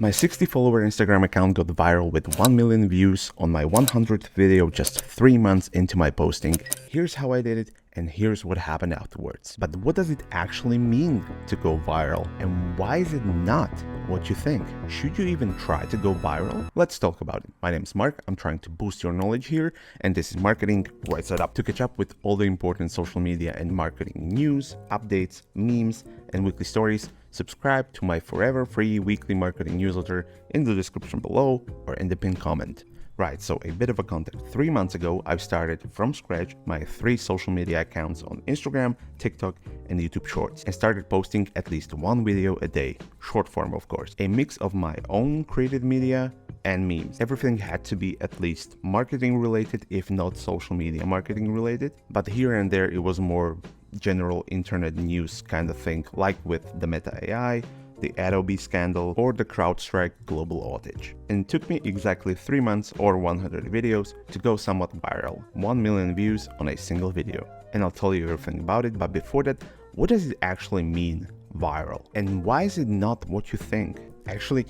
My 60 follower Instagram account got viral with 1 million views on my 100th video just 3 months into my posting. Here's how I did it and here's what happened afterwards. But what does it actually mean to go viral? And why is it not what you think? Should you even try to go viral? Let's talk about it. My name is Mark, I'm trying to boost your knowledge here, and this is Marketing Right Side Up. To catch up with all the important social media and marketing news, updates, memes, and weekly stories, subscribe to my forever free weekly marketing newsletter in the description below or in the pinned comment. Right, so a bit of a context. 3 months ago, I've started from scratch my 3 social media accounts on Instagram, TikTok, and YouTube Shorts, and started posting at least 1 video a day, short form of course. A mix of my own created media and memes. Everything had to be at least marketing related, if not social media marketing related, but here and there it was more general internet news kind of thing, like with the Meta AI, the Adobe scandal, or the CrowdStrike global outage. And it took me exactly 3 months or 100 videos to go somewhat viral. 1 million views on a single video. And I'll tell you everything about it, but before that, what does it actually mean, viral? And why is it not what you think? Actually,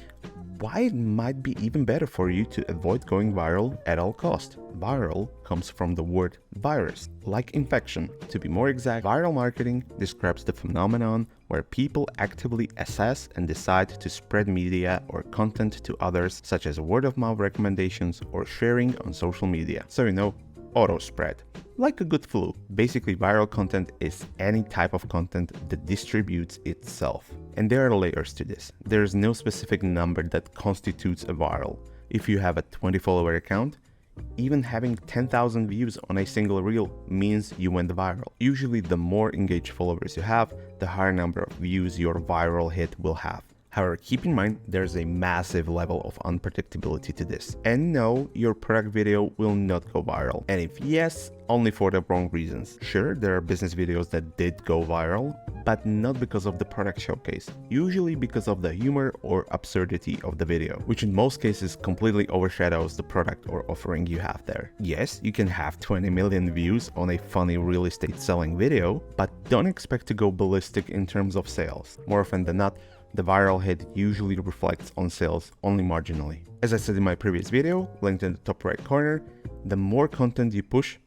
why it might be even better for you to avoid going viral at all cost. Viral comes from the word virus, like infection. To be more exact, viral marketing describes the phenomenon where people actively assess and decide to spread media or content to others, such as word-of-mouth recommendations or sharing on social media. So auto spread. Like a good flu. Basically, viral content is any type of content that distributes itself. And there are layers to this. There's no specific number that constitutes a viral. If you have a 20 follower account, even having 10,000 views on a single reel means you went viral. Usually the more engaged followers you have, the higher number of views your viral hit will have. However, keep in mind there's a massive level of unpredictability to this. And no, your product video will not go viral. And if yes, only for the wrong reasons. Sure, there are business videos that did go viral, but not because of the product showcase. Usually because of the humor or absurdity of the video, which in most cases completely overshadows the product or offering you have there. Yes, you can have 20 million views on a funny real estate selling video, but don't expect to go ballistic in terms of sales. More often than not, the viral hit usually reflects on sales only marginally. As I said in my previous video, linked in the top right corner, the more content you push,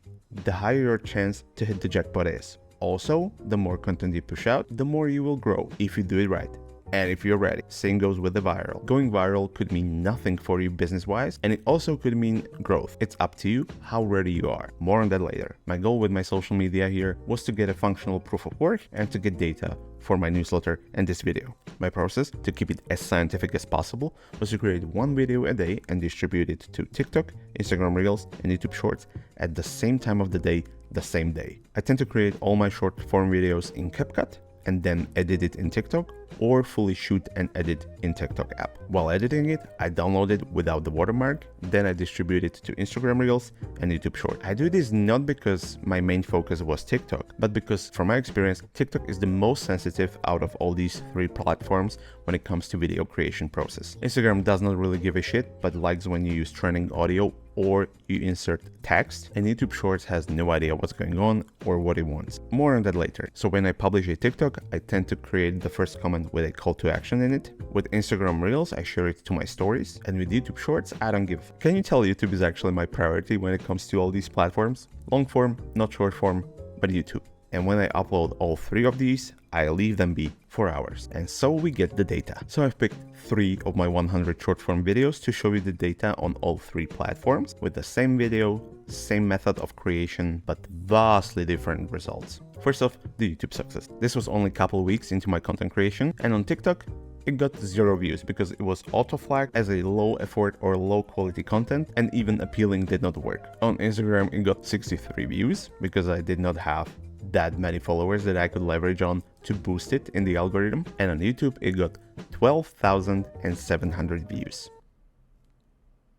the higher your chance to hit the jackpot is. Also, the more content you push out, the more you will grow if you do it right. And if you're ready. Same goes with the viral. Going viral could mean nothing for you business-wise, and it also could mean growth. It's up to you how ready you are. More on that later. My goal with my social media here was to get a functional proof of work and to get data for my newsletter and this video. My process, to keep it as scientific as possible, was to create 1 video a day and distribute it to TikTok, Instagram Reels, and YouTube Shorts at the same time of the day, the same day. I tend to create all my short form videos in CapCut and then edit it in TikTok, or fully shoot and edit in TikTok app. While editing it, I download it without the watermark, then I distribute it to Instagram Reels and YouTube Short. I do this not because my main focus was TikTok, but because from my experience, TikTok is the most sensitive out of all these 3 platforms when it comes to video creation process. Instagram does not really give a shit, but likes when you use trending audio or you insert text, and YouTube Shorts has no idea what's going on or what it wants. More on that later. So when I publish a TikTok, I tend to create the first comment with a call to action in it. With Instagram Reels, I share it to my stories, and with YouTube Shorts, I don't give. Can you tell YouTube is actually my priority when it comes to all these platforms? Long form, not short form, but YouTube. And when I upload all 3 of these, I leave them be for hours. And so we get the data. So I've picked 3 of my 100 short form videos to show you the data on all 3 platforms with the same video, same method of creation, but vastly different results. First off, the YouTube success. This was only a couple weeks into my content creation, and on TikTok, it got 0 views because it was auto-flagged as a low effort or low quality content, and even appealing did not work. On Instagram, it got 63 views because I did not have that many followers that I could leverage on to boost it in the algorithm, and on YouTube it got 12,700 views.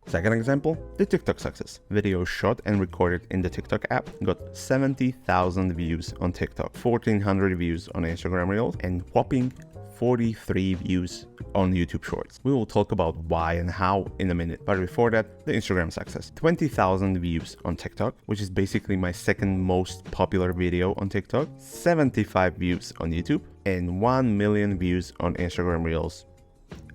Second example, the TikTok success. Video shot and recorded in the TikTok app got 70,000 views on TikTok, 1,400 views on Instagram Reels, and whopping 43 views on YouTube Shorts. We will talk about why and how in a minute, but before that, the Instagram success. 20,000 views on TikTok, which is basically my second most popular video on TikTok, 75 views on YouTube, and 1 million views on Instagram Reels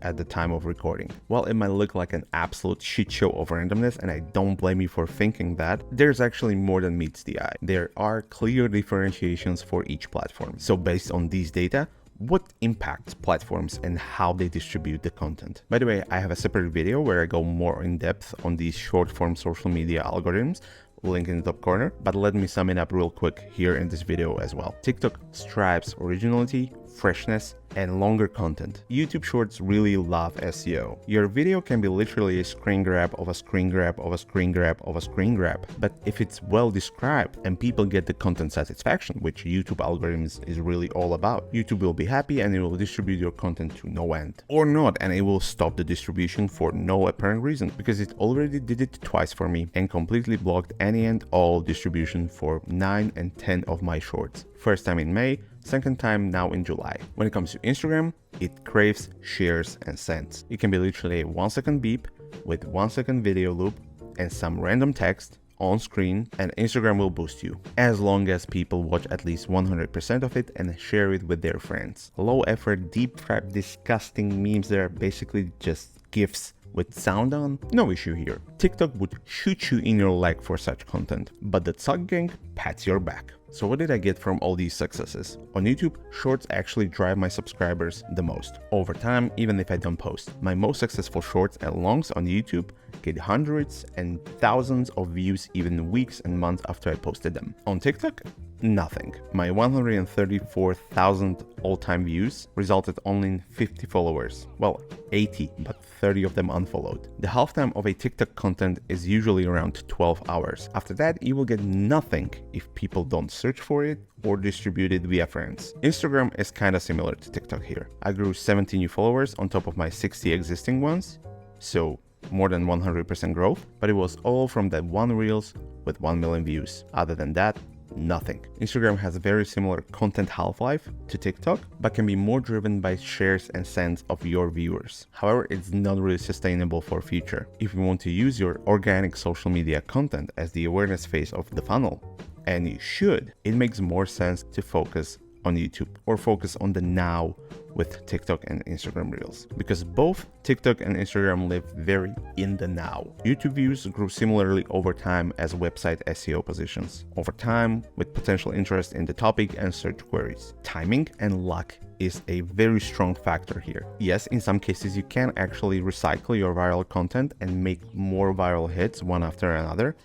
at the time of recording. While it might look like an absolute shit show of randomness, and I don't blame you for thinking that, there's actually more than meets the eye. There are clear differentiations for each platform. So based on these data, what impacts platforms and how they distribute the content? By the way, I have a separate video where I go more in depth on these short form social media algorithms, link in the top corner, but let me sum it up real quick here in this video as well. TikTok strives originality, freshness, and longer content. YouTube Shorts really love SEO. Your video can be literally a screen grab of a screen grab of a screen grab of a screen grab, but if it's well described and people get the content satisfaction, which YouTube algorithms is really all about, YouTube will be happy and it will distribute your content to no end. Or not, and it will stop the distribution for no apparent reason, because it already did it twice for me and completely blocked any and all distribution for 9 and 10 of my shorts. First time in May, second time now in July. When it comes to Instagram, it craves shares and sends. It can be literally a 1-second beep with 1-second video loop and some random text on screen, and Instagram will boost you, as long as people watch at least 100% of it and share it with their friends. Low effort, deep fried, disgusting memes that are basically just GIFs with sound on, no issue here. TikTok would shoot you in your leg for such content, but the Tsuk gang pats your back. So what did I get from all these successes? On YouTube, shorts actually drive my subscribers the most. Over time, even if I don't post, my most successful shorts and longs on YouTube get hundreds and thousands of views even weeks and months after I posted them. On TikTok, nothing. My 134,000 all-time views resulted only in 50 followers. Well, 80, but 30 of them unfollowed. The halftime of a TikTok content is usually around 12 hours. After that, you will get nothing if people don't search for it or distribute it via friends. Instagram is kinda similar to TikTok here. I grew 70 new followers on top of my 60 existing ones, so more than 100% growth, but it was all from that one Reels with 1 million views. Other than that, nothing. Instagram has a very similar content half-life to TikTok, but can be more driven by shares and sends of your viewers. However, it's not really sustainable for future. If you want to use your organic social media content as the awareness phase of the funnel, and you should, it makes more sense to focus on YouTube or focus on the now with TikTok and Instagram Reels, because both TikTok and Instagram live very in the now. YouTube views grew similarly over time as website SEO positions, over time with potential interest in the topic and search queries. Timing and luck is a very strong factor here. Yes, in some cases you can actually recycle your viral content and make more viral hits one after another,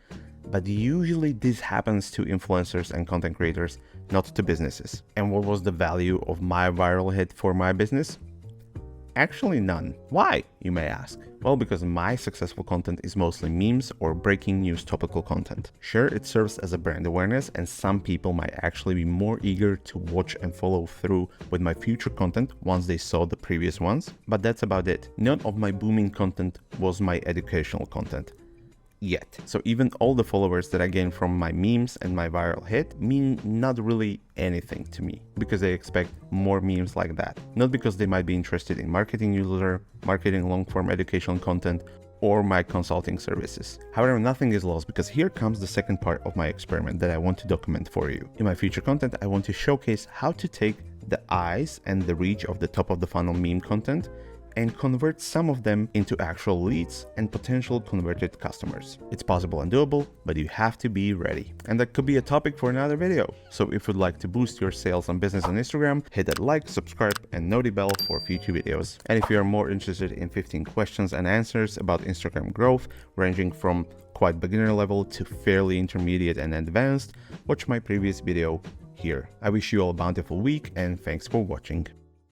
but usually this happens to influencers and content creators, not to businesses. And what was the value of my viral hit for my business? Actually none. Why, you may ask? Well, because my successful content is mostly memes or breaking news topical content. Sure, it serves as a brand awareness, and some people might actually be more eager to watch and follow through with my future content once they saw the previous ones, but that's about it. None of my booming content was my educational content. Yet. So even all the followers that I gained from my memes and my viral hit mean not really anything to me, because they expect more memes like that. Not because they might be interested in marketing newsletter, marketing long-form educational content, or my consulting services. However, nothing is lost, because here comes the second part of my experiment that I want to document for you. In my future content, I want to showcase how to take the eyes and the reach of the top of the funnel meme content and convert some of them into actual leads and potential converted customers. It's possible and doable, but you have to be ready. And that could be a topic for another video. So if you'd like to boost your sales and business on Instagram, hit that like, subscribe, and noti bell for future videos. And if you are more interested in 15 questions and answers about Instagram growth, ranging from quite beginner level to fairly intermediate and advanced, watch my previous video here. I wish you all a bountiful week, and thanks for watching.